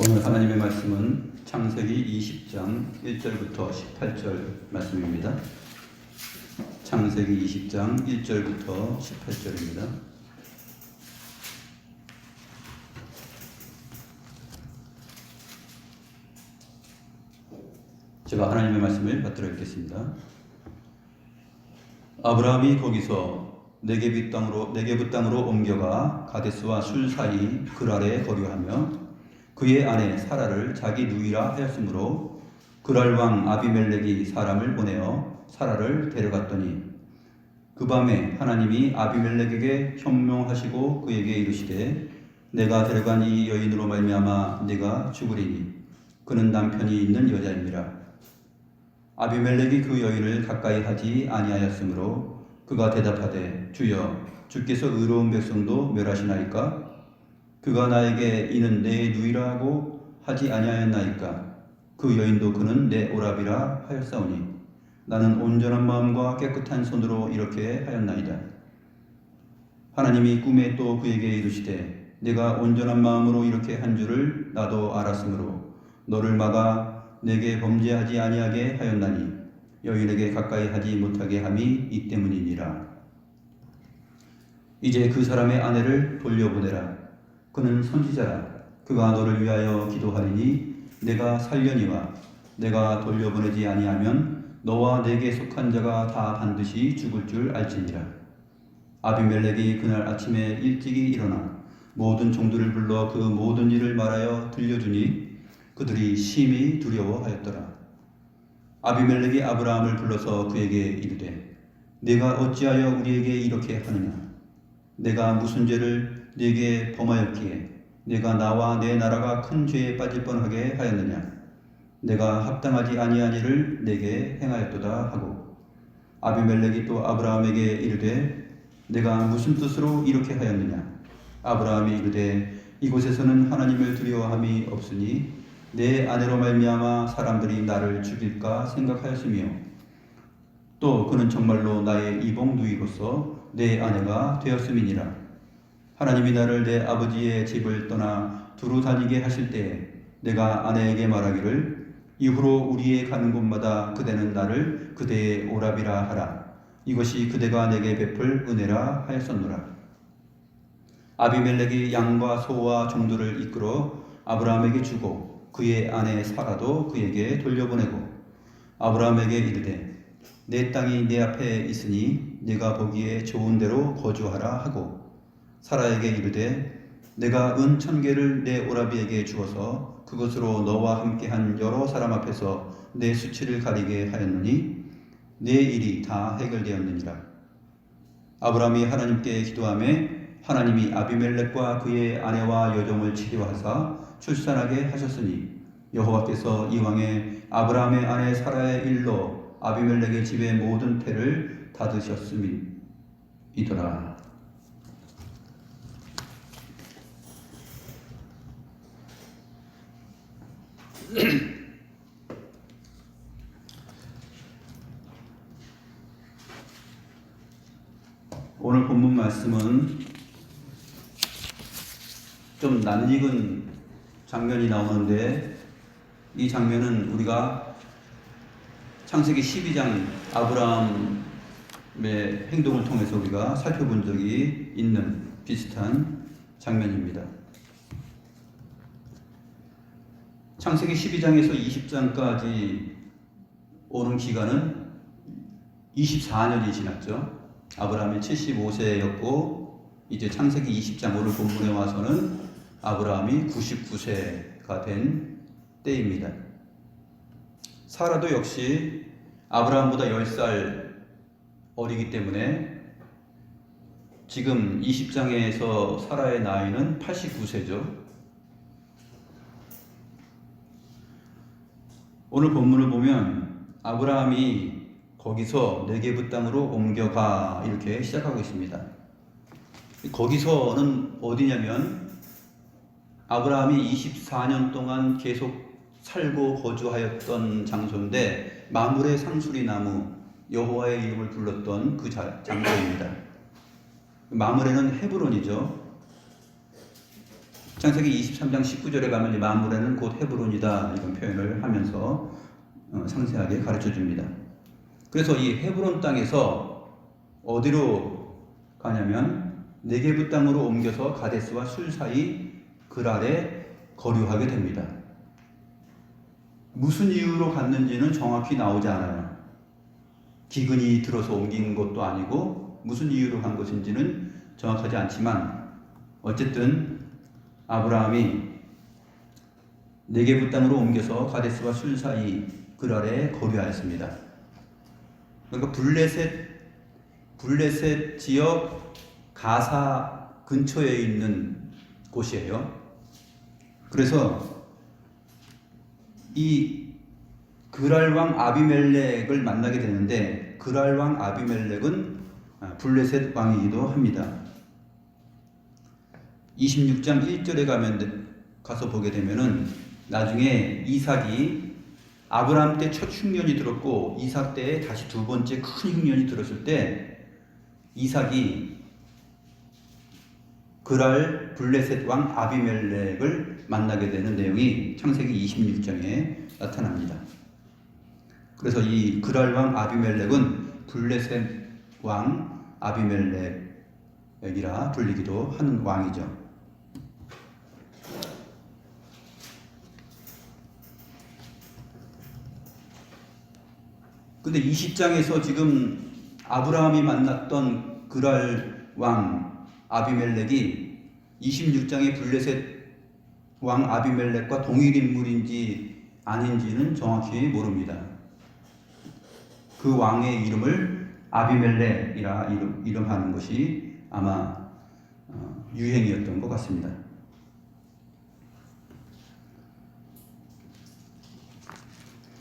오늘 하나님의 말씀은 창세기 20장 1절부터 18절 말씀입니다. 창세기 20장 1절부터 18절입니다. 제가 하나님의 말씀을 받들어 읽겠습니다. 아브라함이 거기서 네게부 땅으로 옮겨가 가데스와 술 사이 그랄에 거류하며 그의 아내 사라를 자기 누이라 하였으므로 그랄 왕 아비멜렉이 사람을 보내어 사라를 데려갔더니 그 밤에 하나님이 아비멜렉에게 현명하시고 그에게 이르시되 내가 데려간 이 여인으로 말미암아 네가 죽으리니 그는 남편이 있는 여자입니다. 아비멜렉이 그 여인을 가까이 하지 아니하였으므로 그가 대답하되 주여 주께서 의로운 백성도 멸하시나이까? 그가 나에게 이는 내 누이라고 하지 아니하였나이까? 그 여인도 그는 내 오라비라 하였사오니 나는 온전한 마음과 깨끗한 손으로 이렇게 하였나이다. 하나님이 꿈에 또 그에게 이르시되 내가 온전한 마음으로 이렇게 한 줄을 나도 알았으므로 너를 막아 내게 범죄하지 아니하게 하였나니 여인에게 가까이 하지 못하게 함이 이 때문이니라. 이제 그 사람의 아내를 돌려보내라. 그는 선지자라. 그가 너를 위하여 기도하리니 내가 살려니와 내가 돌려보내지 아니하면 너와 내게 속한 자가 다 반드시 죽을 줄 알지니라. 아비멜렉이 그날 아침에 일찍이 일어나 모든 종들을 불러 그 모든 일을 말하여 들려주니 그들이 심히 두려워하였더라. 아비멜렉이 아브라함을 불러서 그에게 이르되 네가 어찌하여 우리에게 이렇게 하느냐? 내가 무슨 죄를 네게 범하였기에 네가 나와 내 나라가 큰 죄에 빠질 뻔하게 하였느냐? 내가 합당하지 아니한 일을 네게 행하였도다 하고 아비멜렉이 또 아브라함에게 이르되 내가 무슨 뜻으로 이렇게 하였느냐? 아브라함이 이르되 이곳에서는 하나님을 두려워함이 없으니 내 아내로 말미암아 사람들이 나를 죽일까 생각하였으며 또 그는 정말로 나의 이복 누이로서 내 아내가 되었음이니라. 하나님이 나를 내 아버지의 집을 떠나 두루 다니게 하실 때에 내가 아내에게 말하기를 이후로 우리의 가는 곳마다 그대는 나를 그대의 오라비라 하라. 이것이 그대가 내게 베풀 은혜라 하였었노라. 아비멜렉이 양과 소와 종들을 이끌어 아브라함에게 주고 그의 아내 사라도 그에게 돌려보내고 아브라함에게 이르되 내 땅이 내 앞에 있으니 네가 보기에 좋은 대로 거주하라 하고 사라에게 이르되 내가 은 1000개를 내 오라비에게 주어서 그것으로 너와 함께한 여러 사람 앞에서 내 수치를 가리게 하였느니 내 일이 다 해결되었느니라. 아브라함이 하나님께 기도하며 하나님이 아비멜렉과 그의 아내와 여종을 치료하사 출산하게 하셨으니 여호와께서 이왕에 아브라함의 아내 사라의 일로 아비멜렉의 집의 모든 태를 닫으셨음이더라. 오늘 본문 말씀은 좀 낯익은 장면이 나오는데 이 장면은 우리가 창세기 12장 아브라함의 행동을 통해서 우리가 살펴본 적이 있는 비슷한 장면입니다. 창세기 12장에서 20장까지 오는 기간은 24년이 지났죠. 아브라함이 75세였고 이제 창세기 20장 오늘 본문에 와서는 아브라함이 99세가 된 때입니다. 사라도 역시 아브라함보다 10살 어리기 때문에 지금 20장에서 사라의 나이는 89세죠. 오늘 본문을 보면 아브라함이 거기서 네게부 땅으로 옮겨가 이렇게 시작하고 있습니다. 거기서는 어디냐면 아브라함이 24년 동안 계속 살고 거주하였던 장소인데 마므레 상수리 나무 여호와의 이름을 불렀던 그 장소입니다. 마므레는 헤브론이죠. 창세기 23장 19절에 가면 이 마므레는 곧 헤브론이다 이런 표현을 하면서 상세하게 가르쳐 줍니다. 그래서 이 헤브론 땅에서 어디로 가냐면 네게부 땅으로 옮겨서 가데스와 술 사이 그랄에 거류하게 됩니다. 무슨 이유로 갔는지는 정확히 나오지 않아요. 기근이 들어서 옮긴 것도 아니고 무슨 이유로 간 것인지는 정확하지 않지만 어쨌든 아브라함이 네게부 땅으로 옮겨서 가데스와 술 사이 그랄에 거류하였습니다. 그러니까 블레셋 지역 가사 근처에 있는 곳이에요. 그래서 이 그랄 왕 아비멜렉을 만나게 되는데 그랄 왕 아비멜렉은 블레셋 왕이기도 합니다. 26장 1절에 가서 보게 되면은 나중에 이삭이 아브라함 때 첫 흉년이 들었고 이삭 때에 다시 두 번째 큰 흉년이 들었을 때 이삭이 그랄 블레셋 왕 아비멜렉을 만나게 되는 내용이 창세기 26장에 나타납니다. 그래서 이 그랄 왕 아비멜렉은 블레셋 왕 아비멜렉이라 불리기도 하는 왕이죠. 근데 20장에서 지금 아브라함이 만났던 그랄 왕 아비멜렉이 26장의 블레셋 왕 아비멜렉과 동일 인물인지 아닌지는 정확히 모릅니다. 그 왕의 이름을 아비멜렉이라 이름하는 것이 아마 유행이었던 것 같습니다.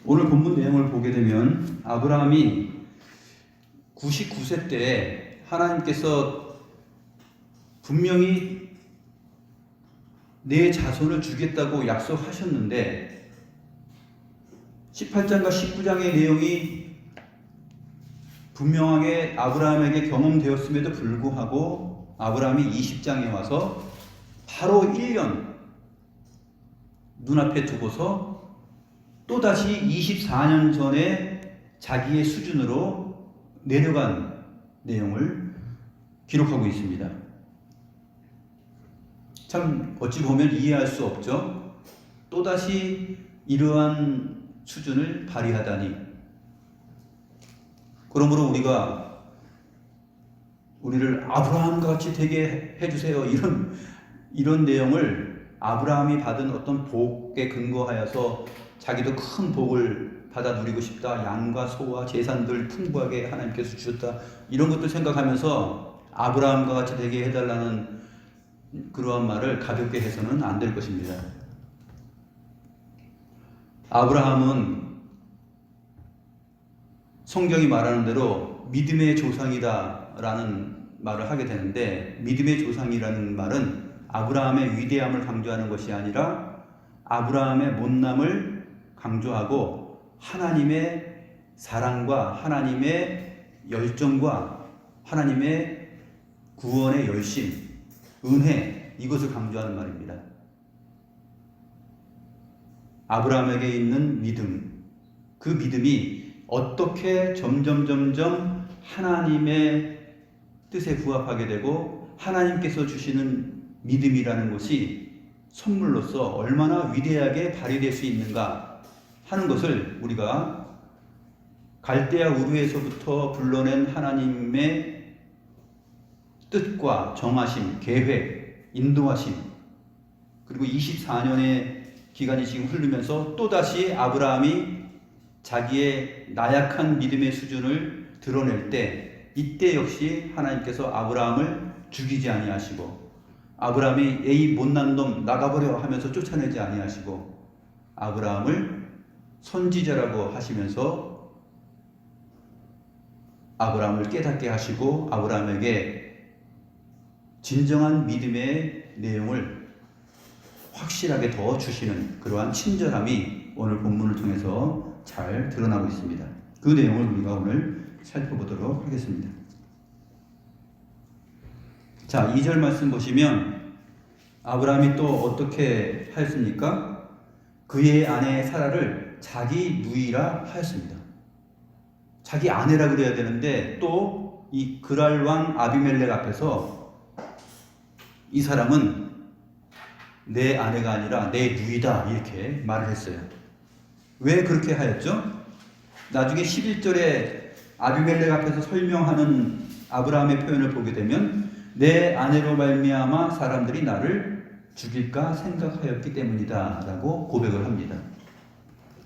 오늘 본문 내용을 보게 되면 아브라함이 99세 때에 하나님께서 분명히 내 자손을 주겠다고 약속하셨는데 18장과 19장의 내용이 분명하게 아브라함에게 경험되었음에도 불구하고 아브라함이 20장에 와서 바로 1년 눈앞에 두고서 또다시 24년 전에 자기의 수준으로 내려간 내용을 기록하고 있습니다. 참 어찌 보면 이해할 수 없죠. 또다시 이러한 수준을 발휘하다니. 그러므로 우리를 아브라함과 같이 되게 해주세요. 이런 내용을 아브라함이 받은 어떤 복에 근거하여서 자기도 큰 복을 받아 누리고 싶다. 양과 소와 재산들 풍부하게 하나님께서 주셨다. 이런 것도 생각하면서 아브라함과 같이 되게 해달라는 그러한 말을 가볍게 해서는 안 될 것입니다. 아브라함은 성경이 말하는 대로 믿음의 조상이다 라는 말을 하게 되는데 믿음의 조상이라는 말은 아브라함의 위대함을 강조하는 것이 아니라 아브라함의 못남을 강조하고 하나님의 사랑과 하나님의 열정과 하나님의 구원의 열심, 은혜 이것을 강조하는 말입니다. 아브라함에게 있는 믿음, 그 믿음이 어떻게 점점 하나님의 뜻에 부합하게 되고 하나님께서 주시는 믿음이라는 것이 선물로서 얼마나 위대하게 발휘될 수 있는가 하는 것을 우리가 갈대아 우르에서부터 불러낸 하나님의 뜻과 정하심, 계획, 인도하심 그리고 24년의 기간이 지금 흐르면서 또다시 아브라함이 자기의 나약한 믿음의 수준을 드러낼 때 이때 역시 하나님께서 아브라함을 죽이지 아니하시고 아브라함이 에이 못난 놈 나가버려 하면서 쫓아내지 아니하시고 아브라함을 선지자라고 하시면서 아브라함을 깨닫게 하시고 아브라함에게 진정한 믿음의 내용을 확실하게 더 주시는 그러한 친절함이 오늘 본문을 통해서 잘 드러나고 있습니다. 그 내용을 우리가 오늘 살펴보도록 하겠습니다. 자, 2절 말씀 보시면 아브라함이 또 어떻게 하였습니까? 그의 아내 사라를 자기 누이라 하였습니다. 자기 아내라 그래야 되는데 또 이 그랄 왕 아비멜렉 앞에서 이 사람은 내 아내가 아니라 내 누이다 이렇게 말을 했어요. 왜 그렇게 하였죠? 나중에 11절에 아비멜렉 앞에서 설명하는 아브라함의 표현을 보게 되면 내 아내로 말미암아 사람들이 나를 죽일까 생각하였기 때문이다 라고 고백을 합니다.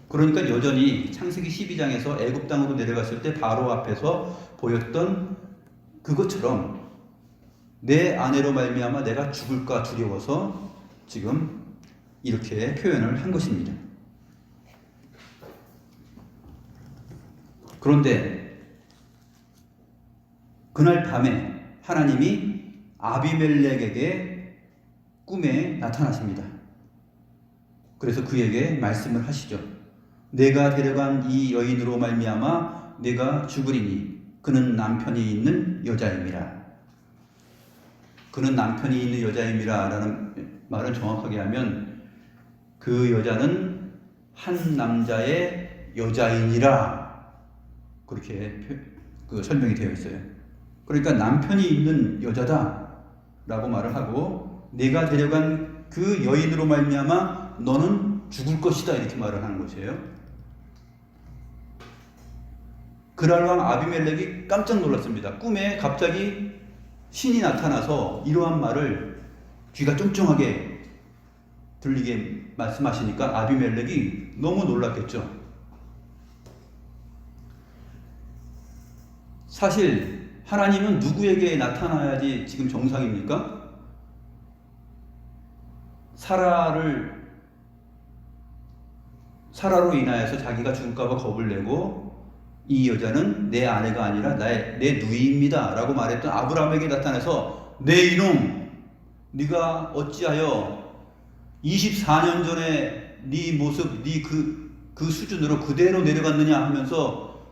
그러니까 여전히 창세기 12장에서 애굽 땅으로 내려갔을 때 바로 앞에서 보였던 그것처럼 내 아내로 말미암아 내가 죽을까 두려워서 지금 이렇게 표현을 한 것입니다. 그런데 그날 밤에 하나님이 아비멜렉에게 꿈에 나타나십니다. 그래서 그에게 말씀을 하시죠. 내가 데려간 이 여인으로 말미암아 내가 죽으리니 그는 남편이 있는 여자임이라. 그는 남편이 있는 여자임이라 라는 말은 정확하게 하면 그 여자는 한 남자의 여자이니라 그렇게 설명이 되어 있어요. 그러니까 남편이 있는 여자다 라고 말을 하고 내가 데려간 그 여인으로 말미암아 너는 죽을 것이다 이렇게 말을 하는 것이에요. 그랄 왕 아비멜렉이 깜짝 놀랐습니다. 꿈에 갑자기 신이 나타나서 이러한 말을 귀가 쫑쫑하게 들리게 말씀하시니까 아비멜렉이 너무 놀랐겠죠. 사실 하나님은 누구에게 나타나야지 지금 정상입니까? 사라로 인하여서 자기가 죽을까봐 겁을 내고 이 여자는 내 아내가 아니라 내 누이입니다 라고 말했던 아브라함에게 나타나서 내 이놈 네가 어찌하여 24년 전에 네 모습 네 그 수준으로 그대로 내려갔느냐 하면서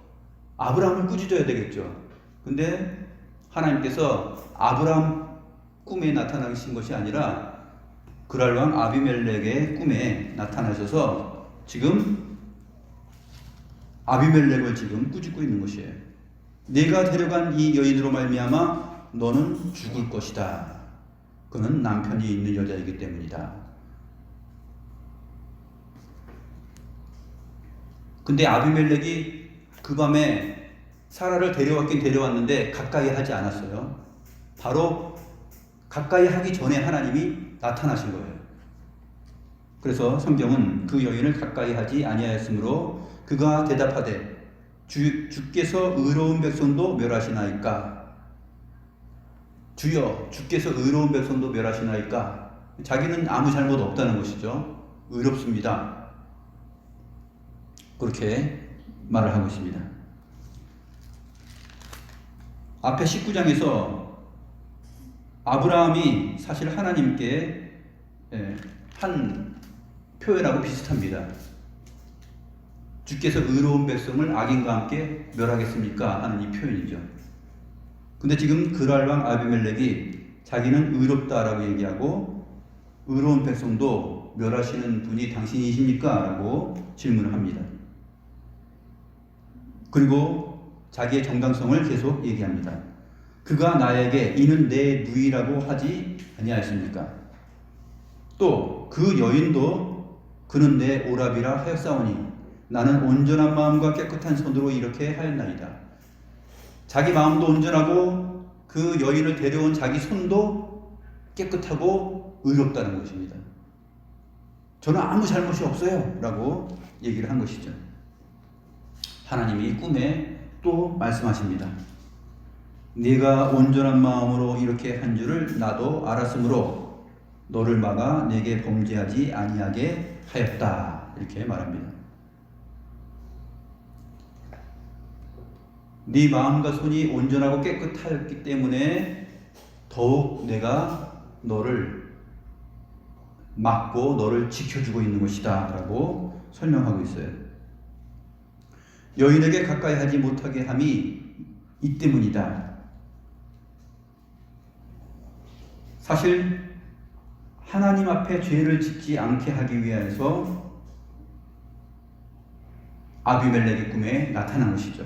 아브라함을 꾸짖어야 되겠죠. 근데 하나님께서 아브라함 꿈에 나타나신 것이 아니라 그랄 왕 아비멜렉의 꿈에 나타나셔서 지금 아비멜렉을 지금 꾸짖고 있는 것이에요. 내가 데려간 이 여인으로 말미암아 너는 죽을 것이다. 그는 남편이 있는 여자이기 때문이다. 근데 아비멜렉이 그 밤에 사라를 데려왔긴 데려왔는데 가까이 하지 않았어요. 바로 가까이 하기 전에 하나님이 나타나신 거예요. 그래서 성경은 그 여인을 가까이 하지 아니하였으므로 그가 대답하되 주께서 의로운 백성도 멸하시나이까. 주여 주께서 의로운 백성도 멸하시나이까. 자기는 아무 잘못 없다는 것이죠. 의롭습니다. 그렇게 말을 한 것입니다. 앞에 19장에서 아브라함이 사실 하나님께 한 표현하고 비슷합니다. 주께서 의로운 백성을 악인과 함께 멸하겠습니까? 하는 이 표현이죠. 근데 지금 그랄 왕 아비멜렉이 자기는 의롭다라고 얘기하고 의로운 백성도 멸하시는 분이 당신이십니까? 라고 질문을 합니다. 그리고 자기의 정당성을 계속 얘기합니다. 그가 나에게 이는 내 누이라고 하지 아니하였습니까? 또 그 여인도 그는 내 오랍이라 하였사오니 나는 온전한 마음과 깨끗한 손으로 이렇게 하였나이다. 자기 마음도 온전하고 그 여인을 데려온 자기 손도 깨끗하고 의롭다는 것입니다. 저는 아무 잘못이 없어요 라고 얘기를 한 것이죠. 하나님이 꿈에 또 말씀하십니다. 네가 온전한 마음으로 이렇게 한 줄을 나도 알았으므로 너를 막아 내게 범죄하지 아니하게 하였다. 이렇게 말합니다. 네 마음과 손이 온전하고 깨끗하였기 때문에 더욱 내가 너를 막고 너를 지켜주고 있는 것이다 라고 설명하고 있어요. 여인에게 가까이 하지 못하게 함이 이 때문이다. 사실 하나님 앞에 죄를 짓지 않게 하기 위해서 아비멜렉의 꿈에 나타난 것이죠.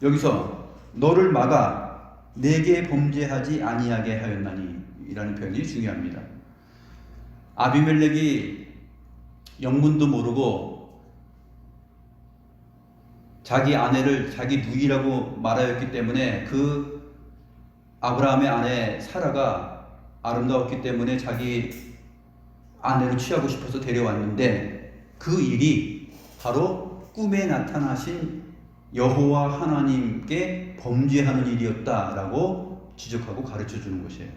여기서 너를 막아 내게 범죄하지 아니하게 하였나니 이라는 표현이 중요합니다. 아비멜렉이 영문도 모르고 자기 아내를 자기 누이라고 말하였기 때문에 그 아브라함의 아내 사라가 아름다웠기 때문에 자기 아내를 취하고 싶어서 데려왔는데 그 일이 바로 꿈에 나타나신 여호와 하나님께 범죄하는 일이었다라고 지적하고 가르쳐 주는 것이에요.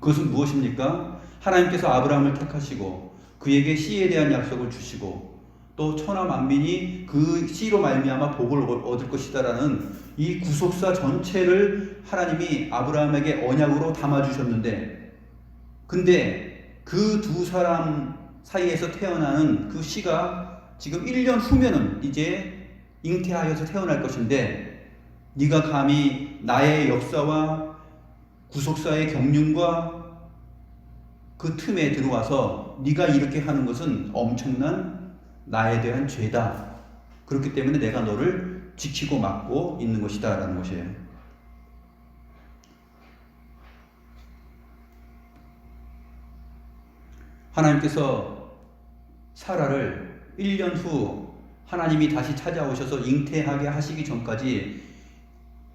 그것은 무엇입니까? 하나님께서 아브라함을 택하시고 그에게 씨에 대한 약속을 주시고 또 천하 만민이 그 씨로 말미암아 복을 얻을 것이다라는 이 구속사 전체를 하나님이 아브라함에게 언약으로 담아주셨는데, 근데 그 두 사람 사이에서 태어나는 그 씨가 지금 1년 후면은 이제 잉태하여서 태어날 것인데, 네가 감히 나의 역사와 구속사의 경륜과 그 틈에 들어와서 네가 이렇게 하는 것은 엄청난 나에 대한 죄다. 그렇기 때문에 내가 너를 지키고 막고 있는 것이다 라는 것이에요. 하나님께서 사라를 1년 후 하나님이 다시 찾아오셔서 잉태하게 하시기 전까지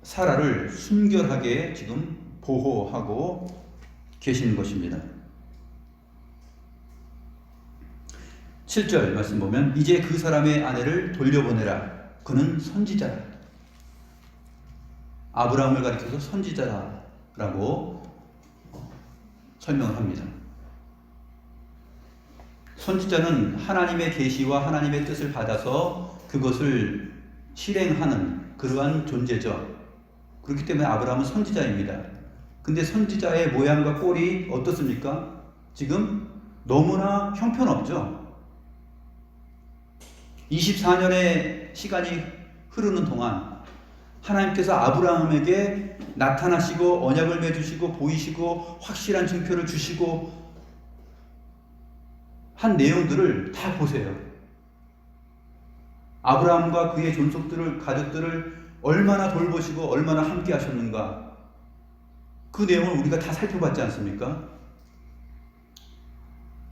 사라를 순결하게 지금 보호하고 계시는 것입니다. 7절 말씀 보면 이제 그 사람의 아내를 돌려보내라. 그는 선지자라. 아브라함을 가리켜서 선지자라고 설명을 합니다. 선지자는 하나님의 계시와 하나님의 뜻을 받아서 그것을 실행하는 그러한 존재죠. 그렇기 때문에 아브라함은 선지자입니다. 근데 선지자의 모양과 꼴이 어떻습니까? 지금 너무나 형편없죠. 24년의 시간이 흐르는 동안 하나님께서 아브라함에게 나타나시고 언약을 맺으시고 보이시고 확실한 증표를 주시고 한 내용들을 다 보세요. 아브라함과 그의 존속들을, 가족들을 얼마나 돌보시고 얼마나 함께 하셨는가. 그 내용을 우리가 다 살펴봤지 않습니까?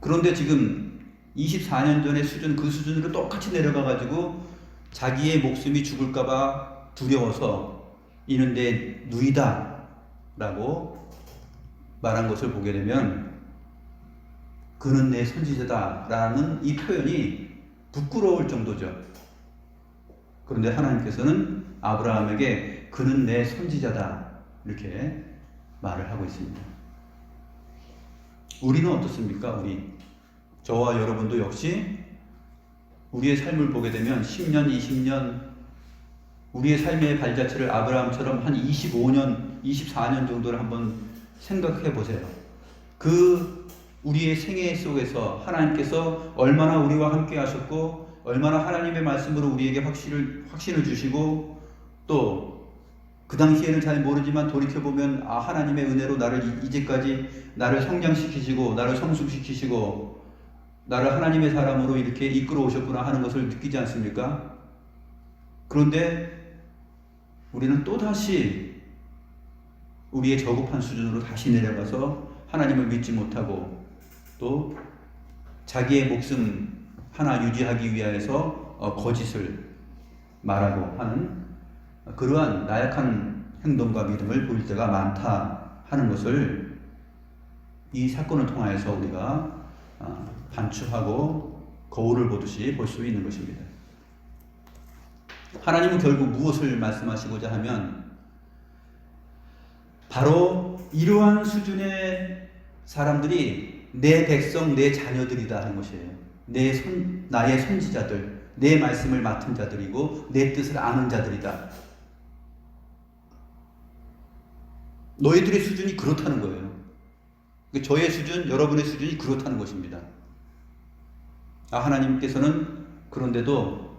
그런데 지금 24년 전의 수준, 그 수준으로 똑같이 내려가가지고 자기의 목숨이 죽을까봐 두려워서 이는 내 누이다 라고 말한 것을 보게 되면 그는 내 선지자다 라는 이 표현이 부끄러울 정도죠. 그런데 하나님께서는 아브라함에게 그는 내 선지자다 이렇게 말을 하고 있습니다. 우리는 어떻습니까? 저와 여러분도 역시 우리의 삶을 보게 되면 10년, 20년 우리의 삶의 발자취를 아브라함처럼 한 25년, 24년 정도를 한번 생각해 보세요. 그 우리의 생애 속에서 하나님께서 얼마나 우리와 함께 하셨고 얼마나 하나님의 말씀으로 우리에게 확신을 주시고 또 그 당시에는 잘 모르지만 돌이켜보면 하나님의 은혜로 나를 이제까지 나를 성장시키시고 나를 성숙시키시고 나를 하나님의 사람으로 이렇게 이끌어 오셨구나 하는 것을 느끼지 않습니까? 그런데 우리는 또다시 우리의 저급한 수준으로 다시 내려가서 하나님을 믿지 못하고 또 자기의 목숨 하나 유지하기 위해서 거짓을 말하고 하는 그러한 나약한 행동과 믿음을 보일 때가 많다 하는 것을 이 사건을 통하여서 우리가 반추하고 거울을 보듯이 볼 수 있는 것입니다. 하나님은 결국 무엇을 말씀하시고자 하면 바로 이러한 수준의 사람들이 내 백성, 내 자녀들이다 하는 것이에요. 나의 선지자들, 내 말씀을 맡은 자들이고 내 뜻을 아는 자들이다. 너희들의 수준이 그렇다는 거예요. 저의 수준, 여러분의 수준이 그렇다는 것입니다. 하나님께서는 그런데도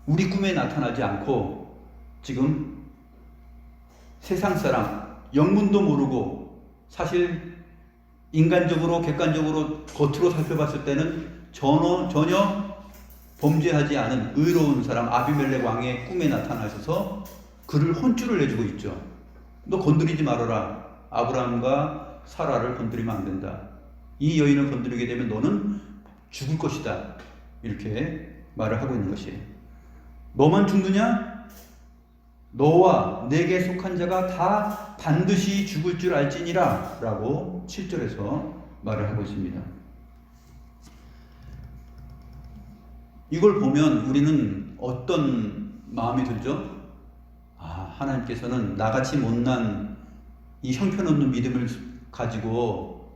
우리 꿈에 나타나지 않고 지금 세상 사람, 영문도 모르고 사실 인간적으로 객관적으로 겉으로 살펴봤을 때는 전혀 범죄하지 않은 의로운 사람 아비멜렉 왕의 꿈에 나타나셔서 그를 혼쭐을 내주고 있죠. 너 건드리지 말아라. 아브라함과 사라를 건드리면 안 된다. 이 여인을 건드리게 되면 너는 죽을 것이다. 이렇게 말을 하고 있는 것이에요. 너만 죽느냐? 너와 내게 속한 자가 다 반드시 죽을 줄 알지니라 라고 7절에서 말을 하고 있습니다. 이걸 보면 우리는 어떤 마음이 들죠? 하나님께서는 나같이 못난 이 형편없는 믿음을 가지고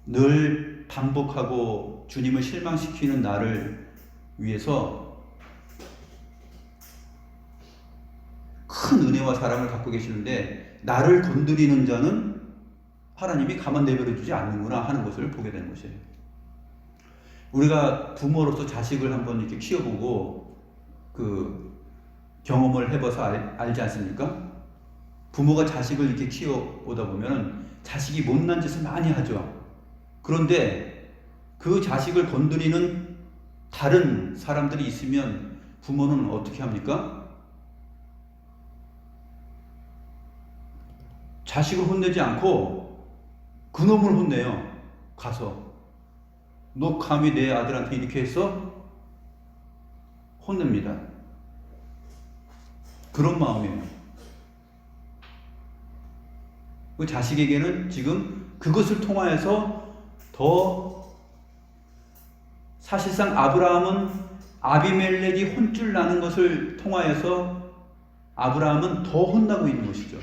늘 반복하고 주님을 실망시키는 나를 위해서 큰 은혜와 사랑을 갖고 계시는데 나를 건드리는 자는 하나님이 가만 내버려 두지 않는구나 하는 것을 보게 되는 것이에요. 우리가 부모로서 자식을 한번 이렇게 키워보고 경험을 해봐서 알지 않습니까? 부모가 자식을 이렇게 키워오다 보면 자식이 못난 짓을 많이 하죠. 그런데 그 자식을 건드리는 다른 사람들이 있으면 부모는 어떻게 합니까? 자식을 혼내지 않고 그놈을 혼내요. 가서 너 감히 내 아들한테 이렇게 했어? 혼냅니다. 그런 마음이에요. 그 자식에게는 지금 그것을 통하여서 더 사실상 아브라함은 아비멜렉이 혼쭐 나는 것을 통하여서 아브라함은 더 혼나고 있는 것이죠.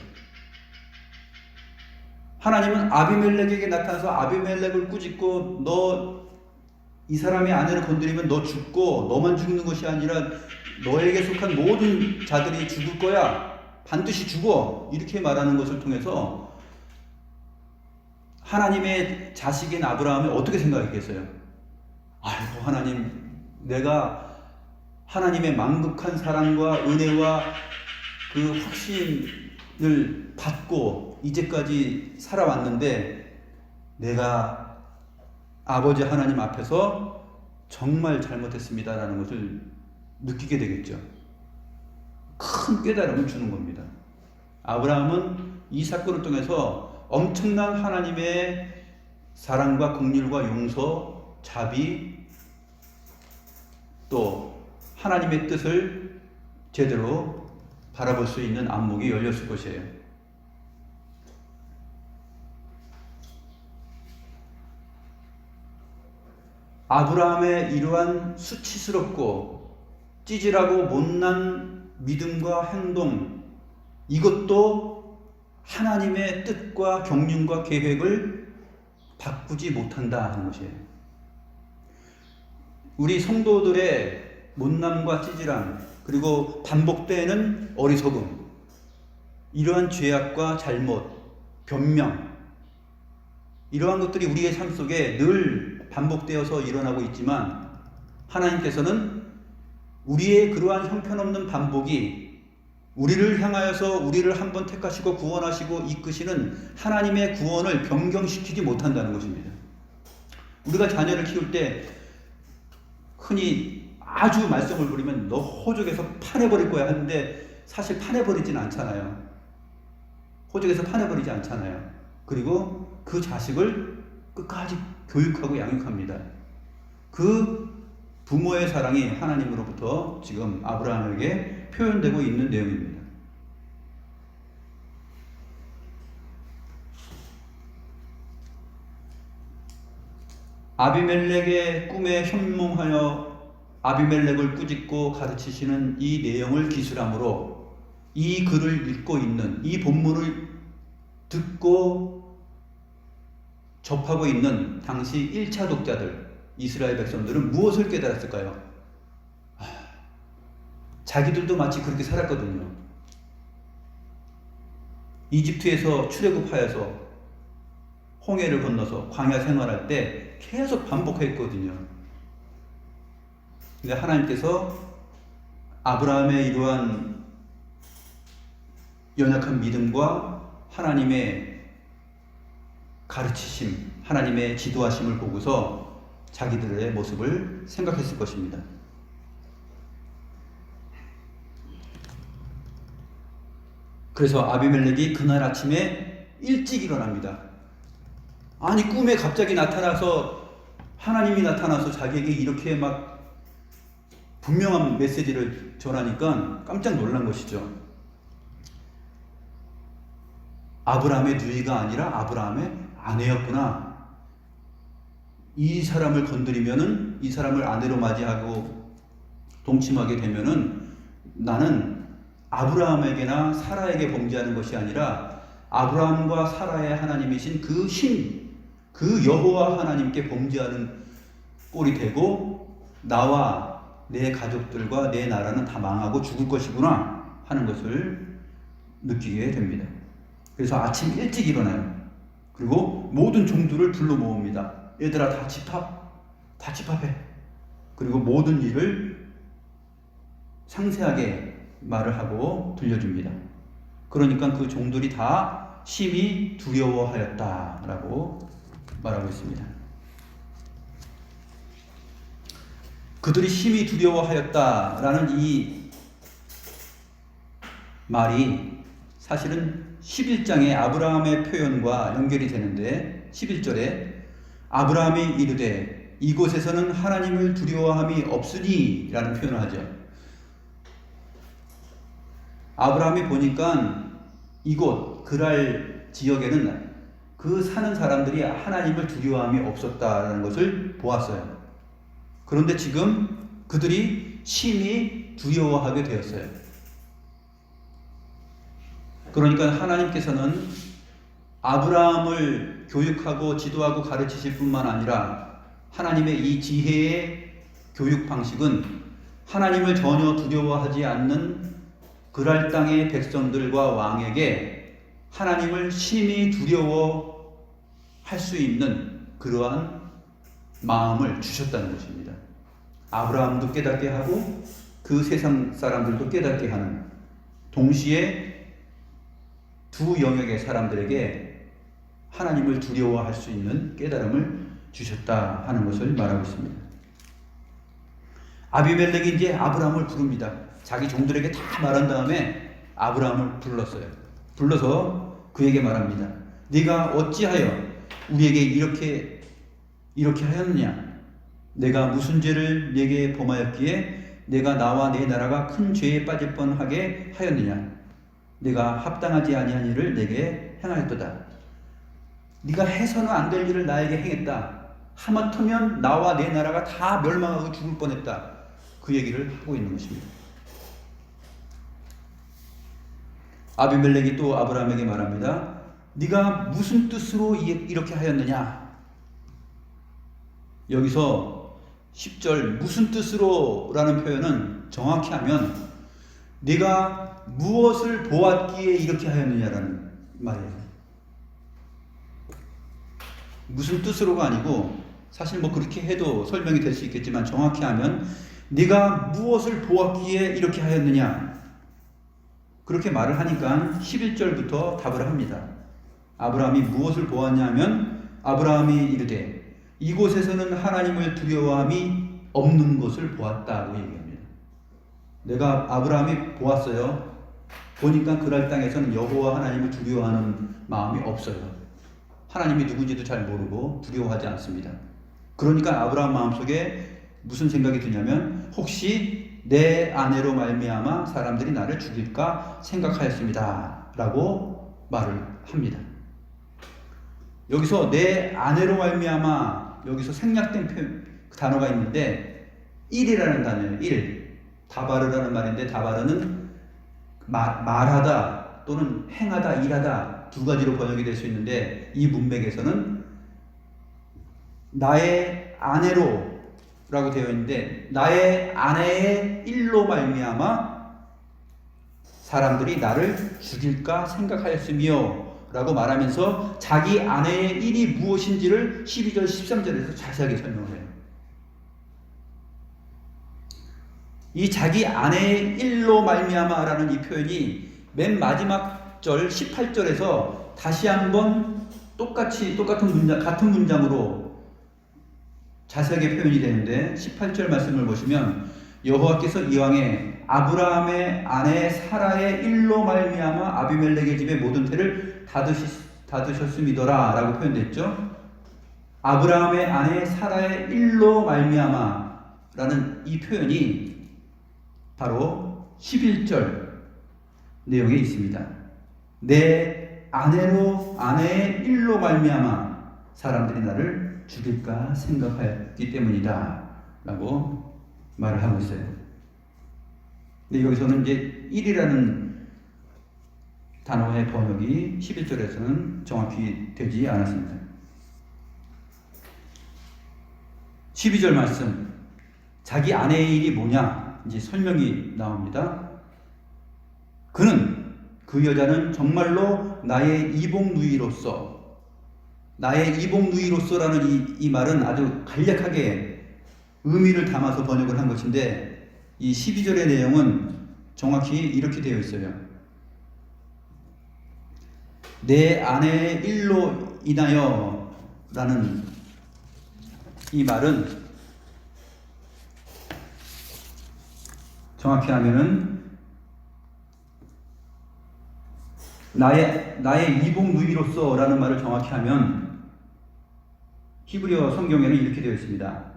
하나님은 아비멜렉에게 나타나서 아비멜렉을 꾸짖고 너 이 사람의 아내를 건드리면 너 죽고 너만 죽는 것이 아니라 너에게 속한 모든 자들이 죽을 거야. 반드시 죽어. 이렇게 말하는 것을 통해서 하나님의 자식인 아브라함이 어떻게 생각했겠어요? 아이고 하나님, 내가 하나님의 만극한 사랑과 은혜와 그 확신을 받고 이제까지 살아왔는데 내가 아버지 하나님 앞에서 정말 잘못했습니다라는 것을 느끼게 되겠죠. 큰 깨달음을 주는 겁니다. 아브라함은 이 사건을 통해서 엄청난 하나님의 사랑과 긍휼과 용서, 자비, 또 하나님의 뜻을 제대로 바라볼 수 있는 안목이 열렸을 것이에요. 아브라함의 이러한 수치스럽고 찌질하고 못난 믿음과 행동, 이것도 하나님의 뜻과 경륜과 계획을 바꾸지 못한다 하는 것이에요. 우리 성도들의 못남과 찌질함, 그리고 반복되는 어리석음, 이러한 죄악과 잘못, 변명, 이러한 것들이 우리의 삶 속에 늘 반복되어서 일어나고 있지만 하나님께서는 우리의 그러한 형편없는 반복이 우리를 향하여서 우리를 한번 택하시고 구원하시고 이끄시는 하나님의 구원을 변경시키지 못한다는 것입니다. 우리가 자녀를 키울 때 흔히 아주 말썽을 부리면 너 호적에서 파내버릴 거야 하는데 사실 파내버리진 않잖아요. 호적에서 파내버리지 않잖아요. 그리고 그 자식을 끝까지 교육하고 양육합니다. 그 부모의 사랑이 하나님으로부터 지금 아브라함에게 표현되고 있는 내용입니다. 아비멜렉의 꿈에 현몽하여 아비멜렉을 꾸짖고 가르치시는 이 내용을 기술함으로 이 글을 읽고 있는, 이 본문을 듣고 접하고 있는 당시 1차 독자들, 이스라엘 백성들은 무엇을 깨달았을까요? 자기들도 마치 그렇게 살았거든요. 이집트에서 출애굽하여서 홍해를 건너서 광야 생활할 때 계속 반복했거든요. 근데 하나님께서 아브라함의 이러한 연약한 믿음과 하나님의 가르치심, 하나님의 지도하심을 보고서 자기들의 모습을 생각했을 것입니다. 그래서 아비멜렉이 그날 아침에 일찍 일어납니다. 아니, 꿈에 갑자기 나타나서, 하나님이 나타나서 자기에게 이렇게 막 분명한 메시지를 전하니까 깜짝 놀란 것이죠. 아브라함의 누이가 아니라 아브라함의 아내였구나. 이 사람을 건드리면은, 이 사람을 아내로 맞이하고 동침하게 되면은 나는 아브라함에게나 사라에게 범죄하는 것이 아니라 아브라함과 사라의 하나님이신 그 신, 그 여호와 하나님께 범죄하는 꼴이 되고 나와 내 가족들과 내 나라는 다 망하고 죽을 것이구나 하는 것을 느끼게 됩니다. 그래서 아침 일찍 일어나요. 그리고 모든 종들을 불러 모읍니다. 얘들아, 다 집합해. 그리고 모든 일을 상세하게 말을 하고 들려줍니다. 그러니까 그 종들이 다 심히 두려워하였다라고 말하고 있습니다. 그들이 심히 두려워하였다라는 이 말이 사실은 11장의 아브라함의 표현과 연결이 되는데 11절에 아브라함이 이르되 이곳에서는 하나님을 두려워함이 없으니 라는 표현을 하죠. 아브라함이 보니까 이곳 그랄 지역에는 그 사는 사람들이 하나님을 두려워함이 없었다는 것을 보았어요. 그런데 지금 그들이 심히 두려워하게 되었어요. 그러니까 하나님께서는 아브라함을 교육하고 지도하고 가르치실 뿐만 아니라 하나님의 이 지혜의 교육 방식은 하나님을 전혀 두려워하지 않는 그랄 땅의 백성들과 왕에게 하나님을 심히 두려워할 수 있는 그러한 마음을 주셨다는 것입니다. 아브라함도 깨닫게 하고 그 세상 사람들도 깨닫게 하는, 동시에 두 영역의 사람들에게 하나님을 두려워할 수 있는 깨달음을 주셨다 하는 것을 말하고 있습니다. 아비멜렉이 이제 아브라함을 부릅니다. 자기 종들에게 다 말한 다음에 아브라함을 불렀어요. 불러서 그에게 말합니다. 네가 어찌하여 우리에게 이렇게 하였느냐? 내가 무슨 죄를 네게 범하였기에 내가 나와 내 나라가 큰 죄에 빠질 뻔하게 하였느냐? 내가 합당하지 아니한 일을 내게 행하였도다. 네가 해서는 안 될 일을 나에게 행했다. 하마터면 나와 내 나라가 다 멸망하고 죽을 뻔했다. 그 얘기를 하고 있는 것입니다. 아비멜렉이 또 아브라함에게 말합니다. 네가 무슨 뜻으로 이렇게 하였느냐? 여기서 10절 무슨 뜻으로 라는 표현은 정확히 하면 네가 무엇을 보았기에 이렇게 하였느냐라는 말이에요. 무슨 뜻으로가 아니고, 사실 뭐 그렇게 해도 설명이 될 수 있겠지만 정확히 하면 네가 무엇을 보았기에 이렇게 하였느냐, 그렇게 말을 하니까 11절부터 답을 합니다. 아브라함이 무엇을 보았냐 하면 아브라함이 이르되 이곳에서는 하나님을 두려워함이 없는 것을 보았다고 얘기합니다. 내가 아브라함이 보았어요. 보니까 그랄 땅에서는 여호와 하나님을 두려워하는 마음이 없어요. 하나님이 누군지도 잘 모르고 두려워하지 않습니다. 그러니까 아브라함 마음속에 무슨 생각이 드냐면 혹시 내 아내로 말미암아 사람들이 나를 죽일까 생각하였습니다 라고 말을 합니다. 여기서 내 아내로 말미암아, 여기서 생략된 단어가 있는데 1이라는 단어예요. 1. 다바르라는 말인데 다바르는 말하다 또는 행하다, 일하다 두 가지로 번역이 될 수 있는데 이 문맥에서는 나의 아내로 라고 되어 있는데 나의 아내의 일로 말미암아 사람들이 나를 죽일까 생각하였으며 라고 말하면서 자기 아내의 일이 무엇인지를 12절 13절에서 자세하게 설명을 해요. 이 자기 아내의 일로 말미암아 라는 이 표현이 맨 마지막 절 18절에서 다시 한번 똑같은 문장, 같은 문장으로 자세하게 표현이 되는데 18절 말씀을 보시면 여호와께서 이왕에 아브라함의 아내 사라의 일로 말미암아 아비멜렉의 집의 모든 태를 닫으셨음이더라 라고 표현됐죠. 아브라함의 아내 사라의 일로 말미암아 라는 이 표현이 바로 11절 내용에 있습니다. 내 아내의 일로 말미암아 사람들이 나를 죽일까 생각하였기 때문이다 라고 말을 하고 있어요. 근데 여기서는 이제 1이라는 단어의 번역이 11절에서는 정확히 되지 않았습니다. 12절 말씀, 자기 아내의 일이 뭐냐 이제 설명이 나옵니다. 그 여자는 정말로 나의 이복 누이로서라는 이 말은 아주 간략하게 의미를 담아서 번역을 한 것인데 이 12절의 내용은 정확히 이렇게 되어 있어요. 내 아내의 일로 인하여 라는 이 말은 정확히 하면은 나의 이복 누이로서 라는 말을 정확히 하면 히브리어 성경에는 이렇게 되어 있습니다.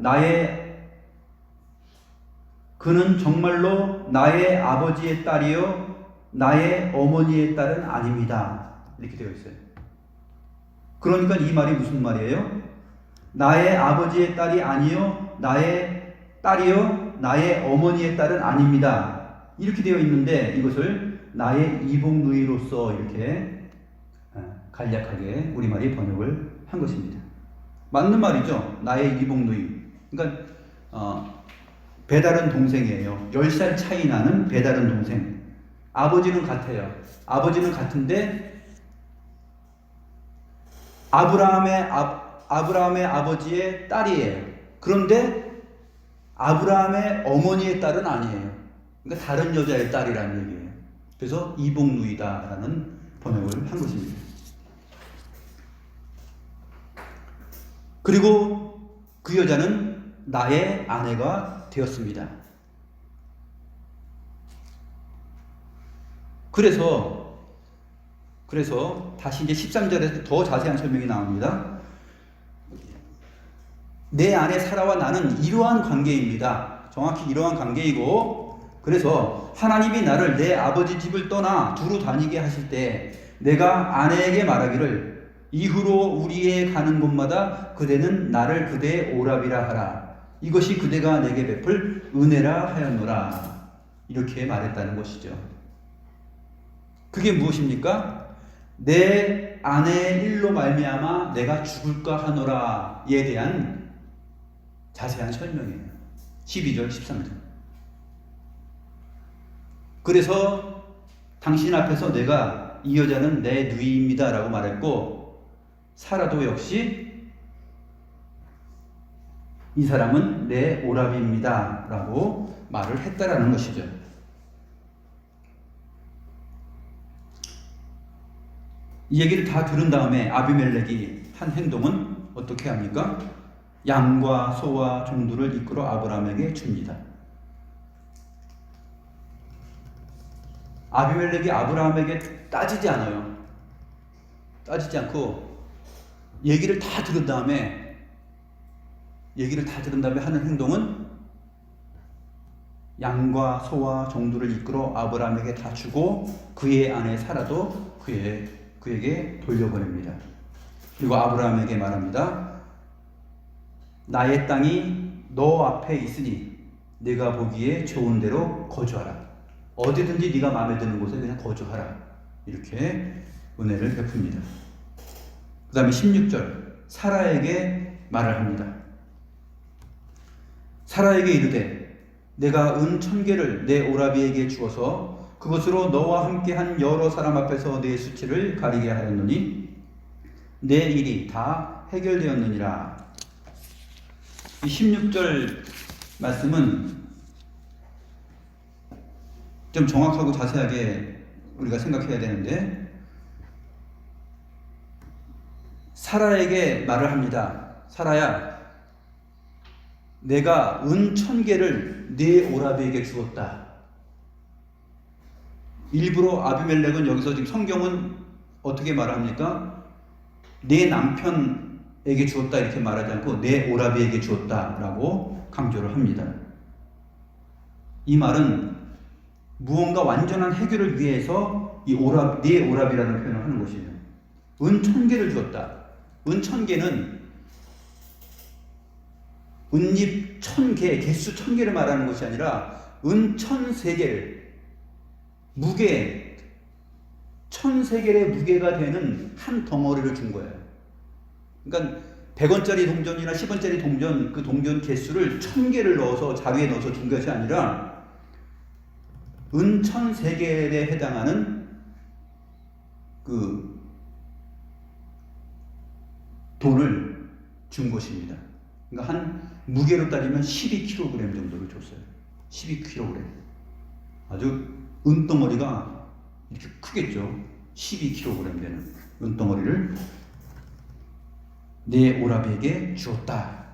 그는 정말로 나의 아버지의 딸이요 나의 어머니의 딸은 아닙니다. 이렇게 되어 있어요. 그러니까 이 말이 무슨 말이에요? 나의 아버지의 딸이 아니요 나의 딸이요 나의 어머니의 딸은 아닙니다. 이렇게 되어 있는데 이것을 나의 이복 누이로서 이렇게 간략하게 우리말이 번역을 한 것입니다. 맞는 말이죠. 나의 이복 누이. 그러니까 배다른 동생이에요. 10살 차이 나는 배다른 동생. 아버지는 같아요. 아버지는 같은데 아브라함의 아버지의 딸이에요. 그런데 아브라함의 어머니의 딸은 아니에요. 그러니까 다른 여자의 딸이라는 얘기예요. 그래서 이복 누이다라는 번역을 한 것입니다. 그리고 그 여자는 나의 아내가 되었습니다. 그래서 다시 이제 13절에서 더 자세한 설명이 나옵니다. 내 아내 사라와 나는 이러한 관계입니다. 정확히 이러한 관계이고 그래서 하나님이 나를 내 아버지 집을 떠나 두루 다니게 하실 때 내가 아내에게 말하기를 이후로 우리의 가는 곳마다 그대는 나를 그대의 오랍이라 하라. 이것이 그대가 내게 베풀 은혜라 하였노라. 이렇게 말했다는 것이죠. 그게 무엇입니까? 내 아내의 일로 말미암아 내가 죽을까 하노라에 대한 자세한 설명이에요. 12절 13절. 그래서 당신 앞에서 내가 이 여자는 내 누이입니다 라고 말했고 사라도 역시 이 사람은 내 오랍입니다 라고 말을 했다라는 것이죠. 이 얘기를 다 들은 다음에 아비멜렉이 한 행동은 어떻게 합니까? 양과 소와 종들을 이끌어 아브라함에게 줍니다. 아비멜렉이 아브라함에게 따지지 않아요. 따지지 않고 얘기를 다 들은 다음에 하는 행동은 양과 소와 종들을 이끌어 아브라함에게 다 주고 그의 아내 사라도 그에게 돌려보냅니다. 그리고 아브라함에게 말합니다. 나의 땅이 너 앞에 있으니 네가 보기에 좋은 대로 거주하라. 어디든지 네가 마음에 드는 곳에 그냥 거주하라. 이렇게 은혜를 베풉니다. 그 다음에 16절 사라에게 말을 합니다. 사라에게 이르되 내가 은 1000개를 내 오라비에게 주어서 그것으로 너와 함께한 여러 사람 앞에서 내 수치를 가리게 하였노니 내 일이 다 해결되었느니라. 이 16절 말씀은 좀 정확하고 자세하게 우리가 생각해야 되는데 사라에게 말을 합니다. 사라야, 내가 은 1000개를 네 오라비에게 주었다. 일부러 아비멜렉은 여기서 지금 성경은 어떻게 말합니까? 내 남편에게 주었다 이렇게 말하지 않고 내 오라비에게 주었다라고 강조를 합니다. 이 말은 무언가 완전한 해결을 위해서 네 오라비라는 표현을 하는 것이에요. 은 1000개를 주었다. 은 1000개는 은잎 1000개, 개수 1000개를 말하는 것이 아니라 은 1003개를 무게 1003개의 무게가 되는 한 덩어리를 준 거예요. 그러니까 100원짜리 동전이나 10원짜리 동전, 그 동전 개수를 1000개를 넣어서 자루에 넣어서 준 것이 아니라 은 1003개에 해당하는 그 돈을 준 것입니다. 그러니까 한 무게로 따지면 12kg 정도를 줬어요. 12kg. 아주 은덩어리가 이렇게 크겠죠. 12kg 되는 은덩어리를 내 오라비에게 주었다.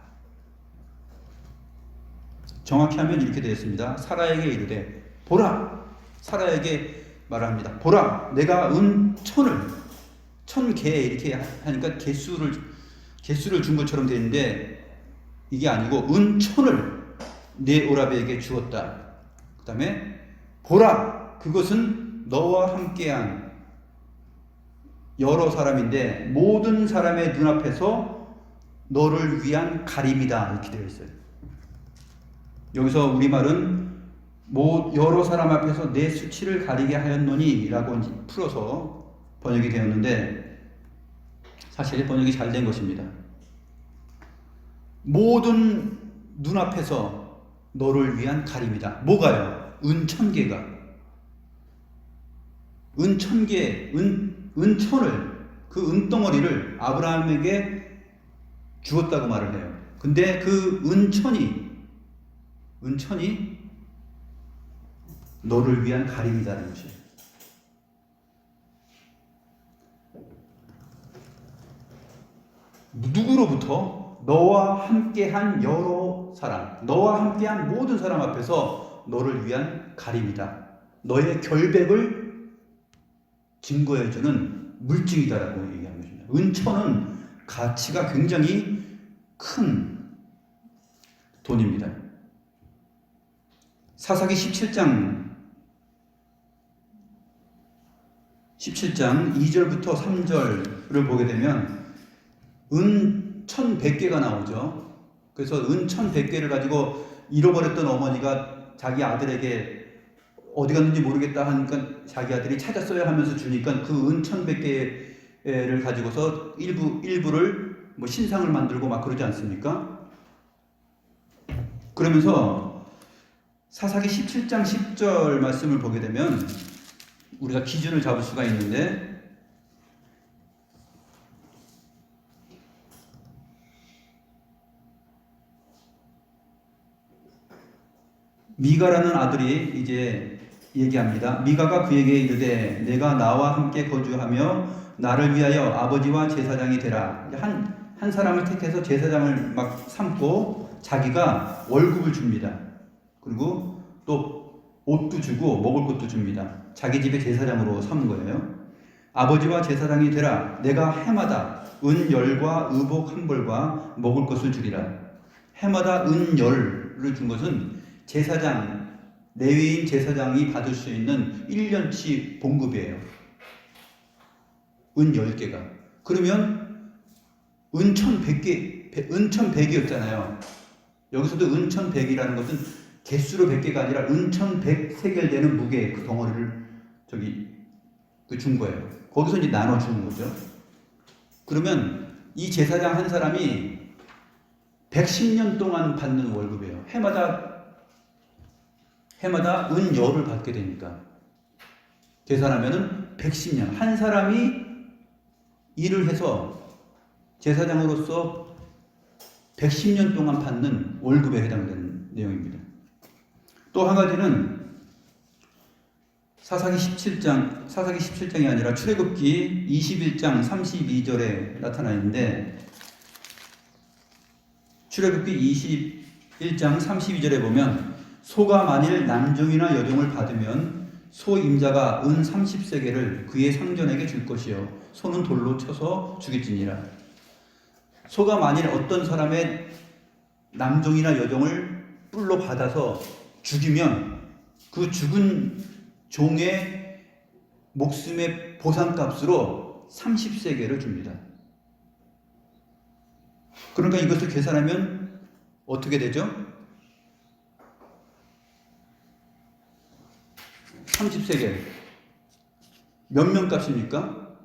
정확히 하면 이렇게 되었습니다. 사라에게 이르되 보라. 사라에게 말합니다. 보라, 내가 은 1000개 이렇게 하니까 개수를 준 것처럼 되는데 이게 아니고 은 1000을 내 오라비에게 주었다. 그 다음에 보라, 그것은 너와 함께한 여러 사람인데 모든 사람의 눈앞에서 너를 위한 가림이다 이렇게 되어 있어요. 여기서 우리말은 여러 사람 앞에서 내 수치를 가리게 하였노니 라고 풀어서 번역이 되었는데 사실 번역이 잘 된 것입니다. 모든 눈앞에서 너를 위한 가림이다. 뭐가요? 은 1000개가. 은 1000개, 은 1000을, 그 은덩어리를 아브라함에게 주었다고 말을 해요. 근데 그 은 1000이 너를 위한 가림이다는 것이에요. 누구로부터? 너와 함께한 여러 사람, 너와 함께한 모든 사람 앞에서 너를 위한 가림이다. 너의 결백을 증거해주는 물증이다라고 얘기하는 것입니다. 은천은 가치가 굉장히 큰 돈입니다. 사사기 17장 2절부터 3절을 보게 되면 은 1100개가 나오죠. 그래서 은 1100개를 가지고 잃어버렸던 어머니가 자기 아들에게 어디 갔는지 모르겠다 하니까 자기 아들이 찾았어야 하면서 주니까 그 은 1100개를 가지고서 일부를 뭐 신상을 만들고 막 그러지 않습니까? 그러면서 사사기 17장 10절 말씀을 보게 되면 우리가 기준을 잡을 수가 있는데 미가라는 아들이 이제 얘기합니다. 미가가 그에게 이르되 내가 나와 함께 거주하며 나를 위하여 아버지와 제사장이 되라. 한 사람을 택해서 제사장을 막 삼고 자기가 월급을 줍니다. 그리고 또 옷도 주고 먹을 것도 줍니다. 자기 집의 제사장으로 삼은 거예요. 아버지와 제사장이 되라. 내가 해마다 은열과 의복 한 벌과 먹을 것을 주리라. 해마다 은열을 준 것은 제사장, 레위인 제사장이 받을 수 있는 1년치 봉급이에요. 은 10개가. 그러면 은 1100이었잖아요. 여기서도 은 1100이라는 것은 개수로 100개가 아니라 은 1100세겔 되는 무게 그 덩어리를 준 거예요. 거기서 이제 나눠주는 거죠. 그러면 이 제사장 한 사람이 110년 동안 받는 월급이에요. 해마다 은 열을 받게 되니까 계산하면은 110년 한 사람이 일을 해서 제사장으로서 110년 동안 받는 월급에 해당되는 내용입니다. 또 한 가지는 사사기 17장이 아니라 출애굽기 21장 32절에 나타나 있는데, 출애굽기 21장 32절에 보면 소가 만일 남종이나 여종을 받으면 소 임자가 은 30세겔을 그의 상전에게 줄 것이요 소는 돌로 쳐서 죽일지니라. 소가 만일 어떤 사람의 남종이나 여종을 뿔로 받아서 죽이면 그 죽은 종의 목숨의 보상값으로 30세겔을 줍니다. 그러니까 이것을 계산하면 어떻게 되죠? 30세겔 몇 명 값입니까?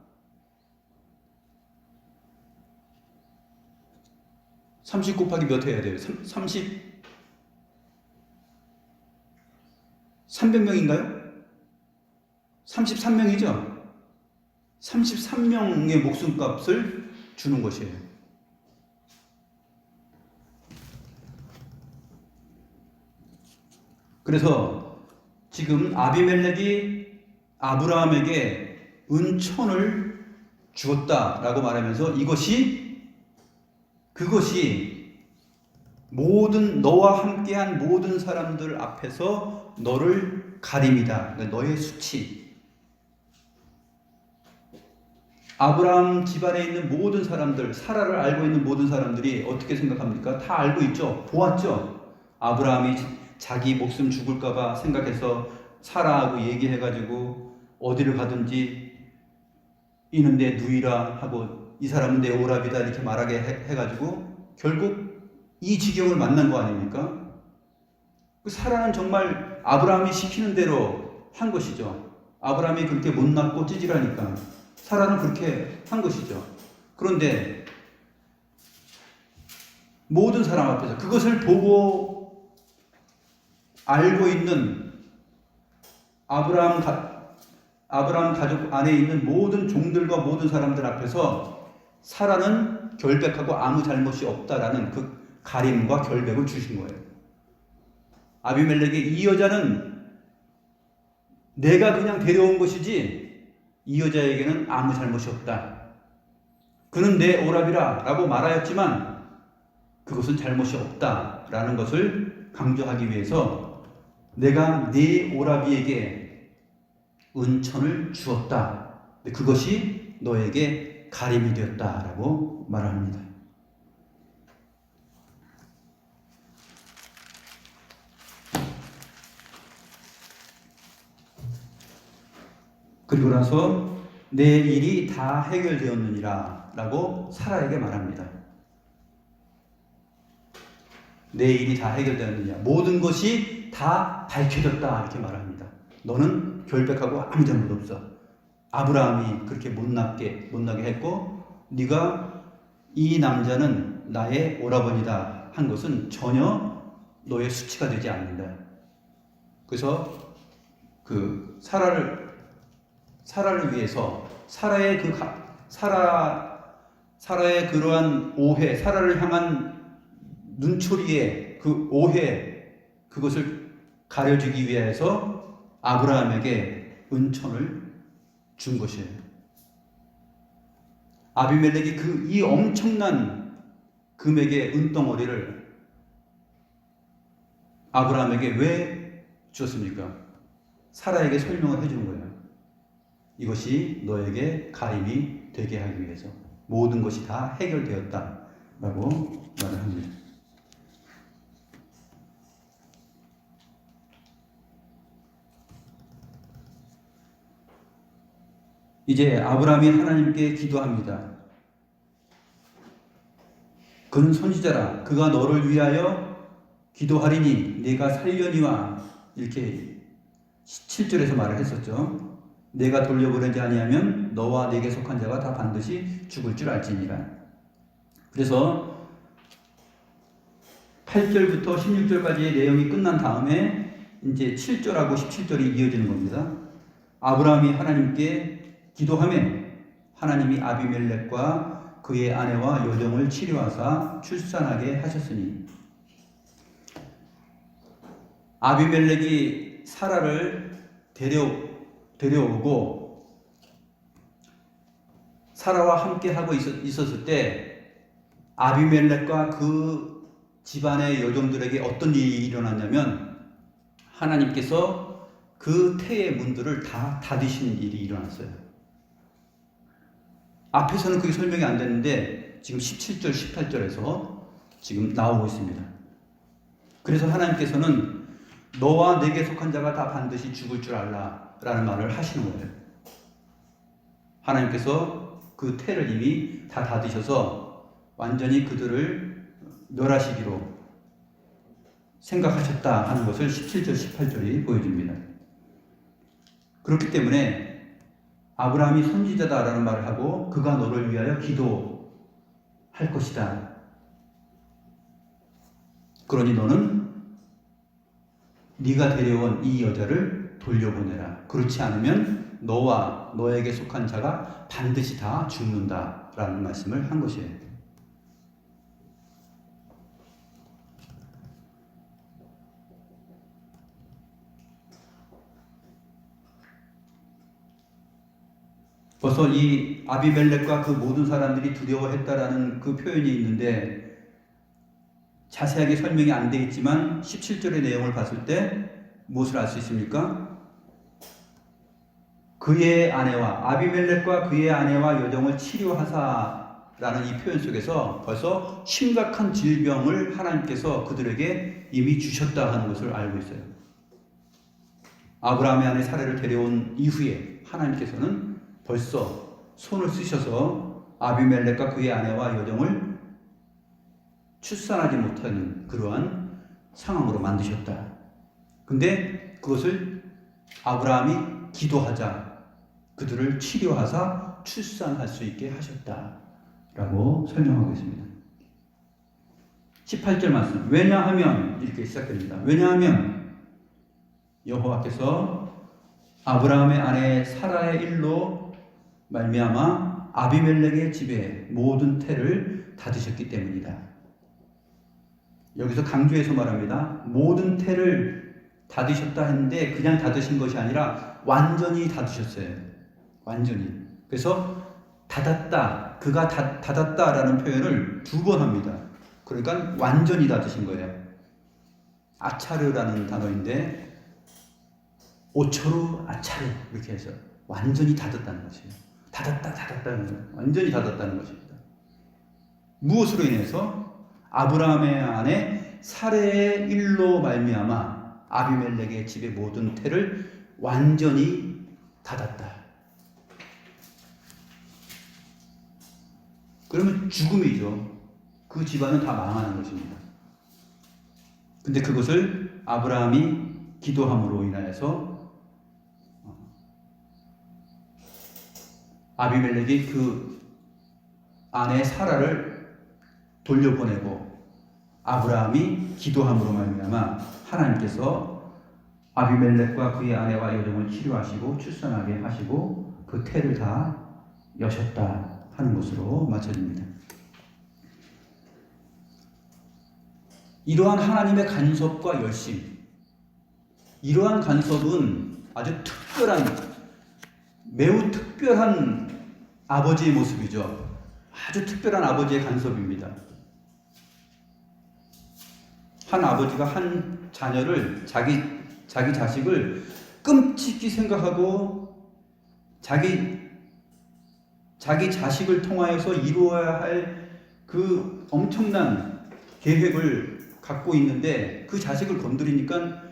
30 곱하기 몇 해야 돼요? 300명인가요? 33명이죠? 33명의 목숨값을 주는 것이에요. 그래서 지금 아비멜렉이 아브라함에게 은천을 주었다라고 말하면서 그것이 모든 너와 함께한 모든 사람들 앞에서 너를 가림이다. 그러니까 너의 수치. 아브라함 집안에 있는 모든 사람들, 사라를 알고 있는 모든 사람들이 어떻게 생각합니까? 다 알고 있죠. 보았죠. 아브라함이 자기 목숨 죽을까봐 생각해서 사라하고 얘기해가지고 어디를 가든지 이는 내 누이라 하고 이 사람은 내 오랍이다 이렇게 말하게 해가지고 결국 이 지경을 만난 거 아닙니까? 사라는 정말 아브라함이 시키는 대로 한 것이죠. 아브라함이 그렇게 못났고 찌질하니까 사라는 그렇게 한 것이죠. 그런데 모든 사람 앞에서 그것을 보고 알고 있는 아브라함 가족 안에 있는 모든 종들과 모든 사람들 앞에서 사라는 결백하고 아무 잘못이 없다라는 그 가림과 결백을 주신 거예요. 아비멜렉이 이 여자는 내가 그냥 데려온 것이지 이 여자에게는 아무 잘못이 없다. 그는 내 오랍이라 라고 말하였지만 그것은 잘못이 없다라는 것을 강조하기 위해서 내가 네 오라비에게 은천을 주었다. 그것이 너에게 가림이 되었다라고 말합니다. 그리고 나서 내 일이 다 해결되었느니라 라고 사라에게 말합니다. 내 일이 다 해결되었느냐, 모든 것이 다 밝혀졌다 이렇게 말합니다. 너는 결백하고 아무 잘못 없어. 아브라함이 그렇게 못나게 했고 네가 이 남자는 나의 오라버니다 한 것은 전혀 너의 수치가 되지 않는다. 그래서 그 사라를 위해서 사라의 그러한 오해, 사라를 향한 눈초리의 그 오해, 그것을 가려주기 위해서 아브라함에게 은천을 준 것이에요. 아비멜렉이 이 엄청난 금액의 은덩어리를 아브라함에게 왜 주었습니까? 사라에게 설명을 해주는 거예요. 이것이 너에게 가림이 되게 하기 위해서 모든 것이 다 해결되었다라고 말을 합니다. 이제 아브라함이 하나님께 기도합니다. 그는 선지자라 그가 너를 위하여 기도하리니 네가 살려니와 이렇게 7절에서 말을 했었죠. 내가 돌려보내지 아니하면 너와 네게 속한 자가 다 반드시 죽을 줄 알지니라. 그래서 8절부터 16절까지의 내용이 끝난 다음에 이제 7절하고 17절이 이어지는 겁니다. 아브라함이 하나님께 기도하면 하나님이 아비멜렉과 그의 아내와 여종을 치료하사 출산하게 하셨으니, 아비멜렉이 사라를 데려오고 사라와 함께 하고 있었을 때 아비멜렉과 그 집안의 여종들에게 어떤 일이 일어났냐면 하나님께서 그 태의 문들을 다 닫으시는 일이 일어났어요. 앞에서는 그게 설명이 안 됐는데 지금 17절, 18절에서 지금 나오고 있습니다. 그래서 하나님께서는 너와 내게 속한 자가 다 반드시 죽을 줄 알라 라는 말을 하시는 거예요. 하나님께서 그 태를 이미 다 닫으셔서 완전히 그들을 멸하시기로 생각하셨다 하는 것을 17절, 18절이 보여줍니다. 그렇기 때문에 아브라함이 선지자다라는 말을 하고 그가 너를 위하여 기도할 것이다. 그러니 너는 네가 데려온 이 여자를 돌려보내라. 그렇지 않으면 너와 너에게 속한 자가 반드시 다 죽는다라는 말씀을 한 것이에요. 벌써 이 아비멜렉과 그 모든 사람들이 두려워했다라는 그 표현이 있는데 자세하게 설명이 안 되어 있지만 17절의 내용을 봤을 때 무엇을 알 수 있습니까? 그의 아내와 아비멜렉과 그의 아내와 여종을 치료하사라는 이 표현 속에서 벌써 심각한 질병을 하나님께서 그들에게 이미 주셨다 하는 것을 알고 있어요. 아브라함의 아내 사라를 데려온 이후에 하나님께서는 벌써 손을 쓰셔서 아비멜렉과 그의 아내와 여종을 출산하지 못하는 그러한 상황으로 만드셨다. 근데 그것을 아브라함이 기도하자 그들을 치료하사 출산할 수 있게 하셨다라고 설명하고 있습니다. 18절 말씀. 왜냐하면 이렇게 시작됩니다. 왜냐하면 여호와께서 아브라함의 아내 사라의 일로 말미암아 아비멜렉의 집에 모든 태를 닫으셨기 때문이다. 여기서 강조해서 말합니다. 모든 태를 닫으셨다 했는데 그냥 닫으신 것이 아니라 완전히 닫으셨어요. 완전히. 그래서 닫았다, 그가 닫았다라는 표현을 2번 합니다. 그러니까 완전히 닫으신 거예요. 아차르라는 단어인데 오초르 아차르 이렇게 해서 완전히 닫았다는 것이에요. 닫았다는 거예요. 완전히 닫았다는 것입니다. 무엇으로 인해서? 아브라함의 아내 사레의 일로 말미암아 아비멜렉의 집의 모든 태를 완전히 닫았다. 그러면 죽음이죠. 그 집안은 다 망하는 것입니다. 근데 그것을 아브라함이 기도함으로 인하여서 아비멜렉이 그 아내 사라를 돌려보내고 아브라함이 기도함으로 말미암아 하나님께서 아비멜렉과 그의 아내와 여종을 치료하시고 출산하게 하시고 그 태를 다 여셨다 하는 것으로 맞춰집니다. 이러한 하나님의 간섭과 열심, 이러한 간섭은 아주 특별한, 매우 특별한 아버지의 모습이죠. 아주 특별한 아버지의 간섭입니다. 한 아버지가 한 자녀를, 자기 자식을 끔찍히 생각하고 자기 자식을 통하여서 이루어야 할 그 엄청난 계획을 갖고 있는데 그 자식을 건드리니까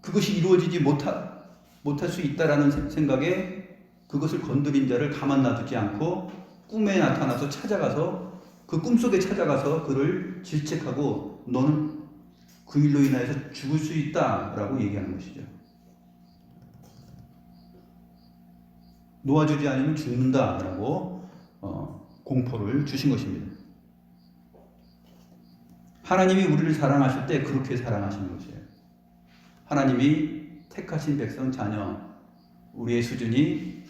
그것이 이루어지지 못할 수 있다라는 생각에 그것을 건드린 자를 가만 놔두지 않고 꿈에 나타나서 찾아가서 그 꿈속에 찾아가서 그를 질책하고 너는 그 일로 인하여서 죽을 수 있다라고 얘기하는 것이죠. 놓아주지 않으면 죽는다라고 공포를 주신 것입니다. 하나님이 우리를 사랑하실 때 그렇게 사랑하시는 것이에요. 하나님이 택하신 백성 자녀, 우리의 수준이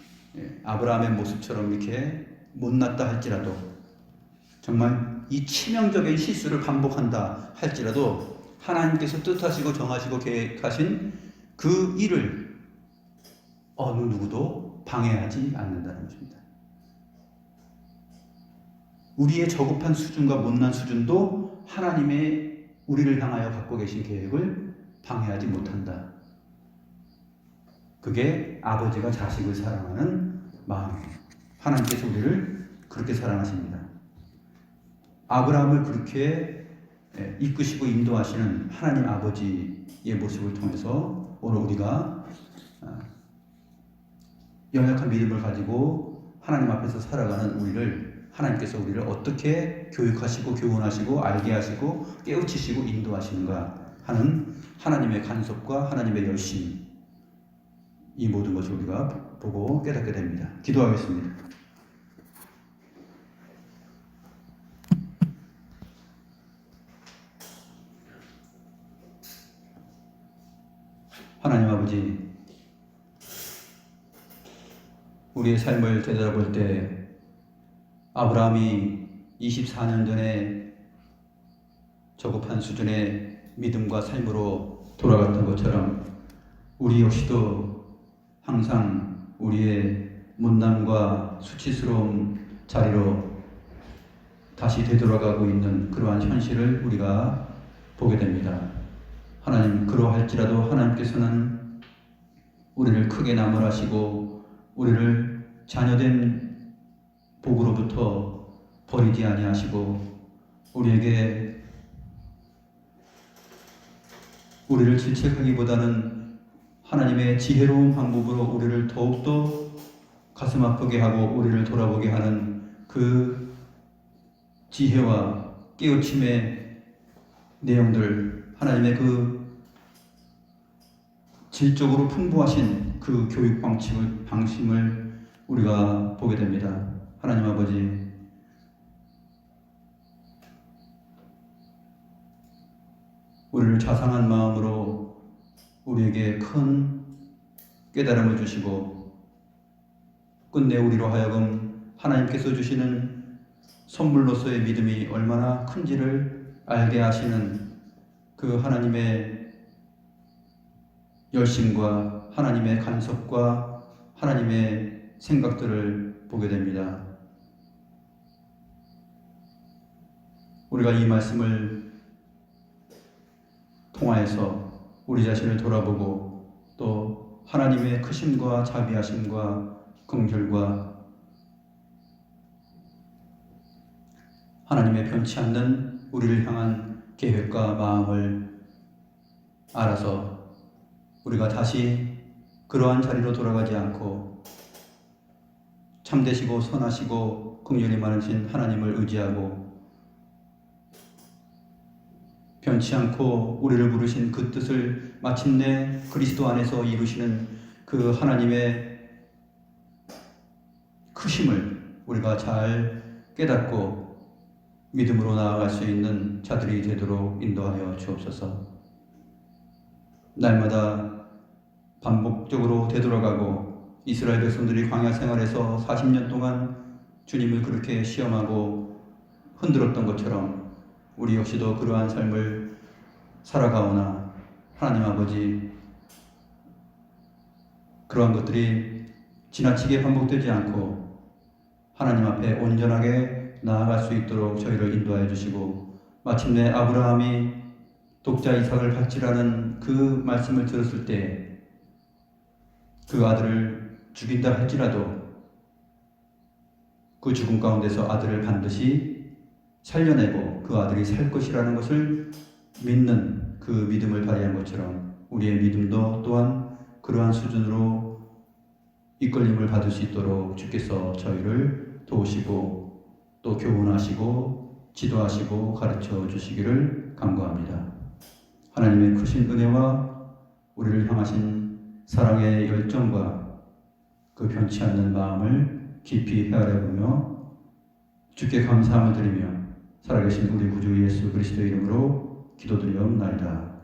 아브라함의 모습처럼 이렇게 못났다 할지라도, 정말 이 치명적인 실수를 반복한다 할지라도 하나님께서 뜻하시고 정하시고 계획하신 그 일을 어느 누구도 방해하지 않는다는 것입니다. 우리의 저급한 수준과 못난 수준도 하나님의 우리를 향하여 갖고 계신 계획을 방해하지 못한다. 그게 아버지가 자식을 사랑하는 마음이에요. 하나님께서 우리를 그렇게 사랑하십니다. 아브라함을 그렇게 이끄시고 인도하시는 하나님 아버지의 모습을 통해서 오늘 우리가 연약한 믿음을 가지고 하나님 앞에서 살아가는 우리를 하나님께서 우리를 어떻게 교육하시고 교훈하시고 알게 하시고 깨우치시고 인도하시는가 하는 하나님의 간섭과 하나님의 열심, 이 모든 것을 우리가 보고 깨닫게 됩니다. 기도하겠습니다. 하나님 아버지, 우리의 삶을 되돌아볼 때 아브라함이 24년 전에 저급한 수준의 믿음과 삶으로 돌아갔던 것처럼 우리 역시도 항상 우리의 못남과 수치스러운 자리로 다시 되돌아가고 있는 그러한 현실을 우리가 보게 됩니다. 하나님, 그러할지라도 하나님께서는 우리를 크게 나무라시고 우리를 자녀된 복으로부터 버리지 아니하시고 우리에게 우리를 질책하기보다는 하나님의 지혜로운 방법으로 우리를 더욱더 가슴 아프게 하고 우리를 돌아보게 하는 그 지혜와 깨우침의 내용들, 하나님의 그 질적으로 풍부하신 그 교육 방침을 우리가 보게 됩니다. 하나님 아버지, 우리를 자상한 마음으로 우리에게 큰 깨달음을 주시고 끝내 우리로 하여금 하나님께서 주시는 선물로서의 믿음이 얼마나 큰지를 알게 하시는 그 하나님의 열심과 하나님의 간섭과 하나님의 생각들을 보게 됩니다. 우리가 이 말씀을 통하여서 우리 자신을 돌아보고 또 하나님의 크심과 자비하심과 긍휼과 하나님의 변치 않는 우리를 향한 계획과 마음을 알아서 우리가 다시 그러한 자리로 돌아가지 않고 참되시고 선하시고 긍휼이 많으신 하나님을 의지하고 변치 않고 우리를 부르신 그 뜻을 마침내 그리스도 안에서 이루시는 그 하나님의 크심을 우리가 잘 깨닫고 믿음으로 나아갈 수 있는 자들이 되도록 인도하여 주옵소서. 날마다 반복적으로 되돌아가고 이스라엘 백성들이 광야 생활에서 40년 동안 주님을 그렇게 시험하고 흔들었던 것처럼 우리 역시도 그러한 삶을 살아가오나 하나님 아버지, 그러한 것들이 지나치게 반복되지 않고 하나님 앞에 온전하게 나아갈 수 있도록 저희를 인도하여 주시고 마침내 아브라함이 독자 이삭을 바치라는 그 말씀을 들었을 때 그 아들을 죽인다 할지라도 그 죽음 가운데서 아들을 반드시 살려내고 그 아들이 살 것이라는 것을 믿는 그 믿음을 발휘한 것처럼 우리의 믿음도 또한 그러한 수준으로 이끌림을 받을 수 있도록 주께서 저희를 도우시고 또 교훈하시고 지도하시고 가르쳐 주시기를 간구합니다. 하나님의 크신 은혜와 우리를 향하신 사랑의 열정과 그 변치 않는 마음을 깊이 헤아려보며 주께 감사함을 드리며 살아계신 우리 구주 예수 그리스도의 이름으로 기도드리옵나이다.